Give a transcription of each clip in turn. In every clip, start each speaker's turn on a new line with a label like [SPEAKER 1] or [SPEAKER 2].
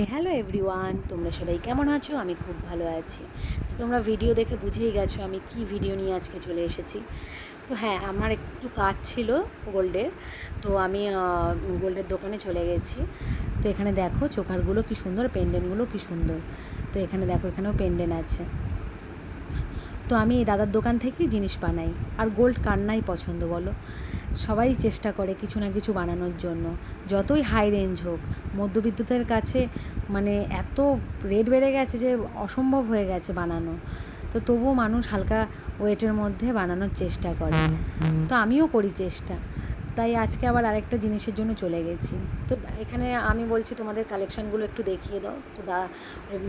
[SPEAKER 1] Hello everyone, তোমরা সবাই কেমন আছো? আমি খুব ভালো আছি। তো তোমরা ভিডিও দেখে বুঝেই গেছো আমি কি ভিডিও নিয়ে আজকে চলে এসেছি। তো হ্যাঁ, আমার একটু কাজ ছিল গোল্ডের, তো আমি গোল্ডের দোকানে চলে গেছি। তো এখানে দেখো চোকারগুলো কি সুন্দর, পেন্ডেন্টগুলো কি সুন্দর। তো এখানে দেখো, এখানেও পেন্ডেন্ট আছে। তো আমি এই দাদার দোকান থেকেই জিনিস বানাই। আর গোল্ড কার নাই পছন্দ বলো? সবাই চেষ্টা করে কিছু না কিছু বানানোর জন্য, যতই হাই রেঞ্জ হোক। মধ্যবিত্তদের কাছে মানে এত রেট বেড়ে গেছে যে অসম্ভব হয়ে গেছে বানানো। তো তবুও মানুষ হালকা ওয়েটের মধ্যে বানানোর চেষ্টা করে। তো আমিও করি চেষ্টা। তাই আজকে আবার আরেকটা জিনিসের জন্য চলে গেছি। তো এখানে আমি বলছি তোমাদের কালেকশানগুলো একটু দেখিয়ে দাও। তো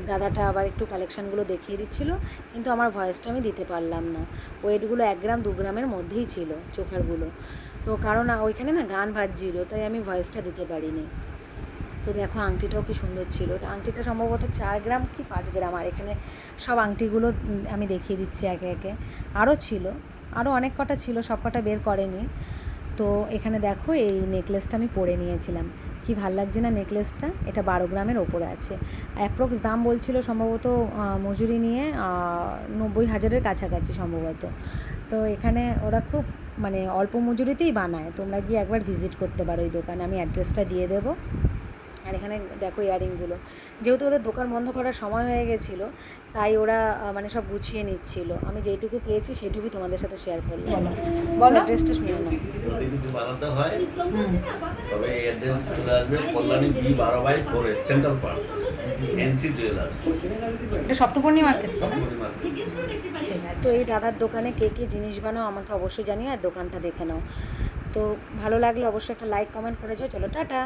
[SPEAKER 1] দাদাটা আবার একটু কালেকশানগুলো দেখিয়ে দিচ্ছিলো, কিন্তু আমার ভয়েসটা আমি দিতে পারলাম না। ওয়েটগুলো 1 গ্রাম 2 গ্রামের মধ্যেই ছিল চোখারগুলো। তো কারণ ওইখানে না গান বাজছিল, তাই আমি ভয়েসটা দিতে পারিনি। তো দেখো আংটিটাও কি সুন্দর ছিল। আংটিটা সম্ভবত 4 গ্রাম কি 5 গ্রাম। আর এখানে সব আংটিগুলো আমি দেখিয়ে দিচ্ছি একে একে। আরও ছিল, আরও অনেক কটা ছিল, সব কটা বের করেনি। তো এখানে দেখো এই নেকলেসটা আমি পরে নিয়েছিলাম, কি ভাল লাগছে না নেকলেসটা। এটা 12 গ্রামের ওপরে আছে। অ্যাপ্রক্স দাম বলছিল সম্ভবত মজুরি নিয়ে 90,000-এর কাছাকাছি সম্ভবত। তো এখানে ওরা খুব মানে অল্প মজুরিতেই বানায়। তোমরা গিয়ে একবার ভিজিট করতে পারো এই দোকানে, আমি অ্যাড্রেসটা দিয়ে দেবো। আর এখানে দেখো ইয়ারিংগুলো, যেহেতু ওদের দোকান বন্ধ করার সময় হয়ে গেছিলো, তাই ওরা মানে সব গুছিয়ে নিচ্ছিল। আমি যেইটুকু পেয়েছি সেইটুকুই তোমাদের সাথে শেয়ার করলাম। বলো অ্যাড্রেসটা শুনে নাও।
[SPEAKER 2] যদি কিছু বানাতে হয় তবে এই অ্যাড্রেস চলে আসবে Kalyani B12/4 central park, NC jewellers.
[SPEAKER 1] এটা সপ্তপূর্ণি মার্কেট।
[SPEAKER 2] সপ্তপূর্ণি মার্কেট।
[SPEAKER 1] তো এই দাদার দোকানে কে কে জিনিস বানাও আমাকে অবশ্যই জানিও, আর দোকানটা দেখে নাও। তো ভালো লাগলে অবশ্যই একটা লাইক কমেন্ট করে যাও। চলো টাটা।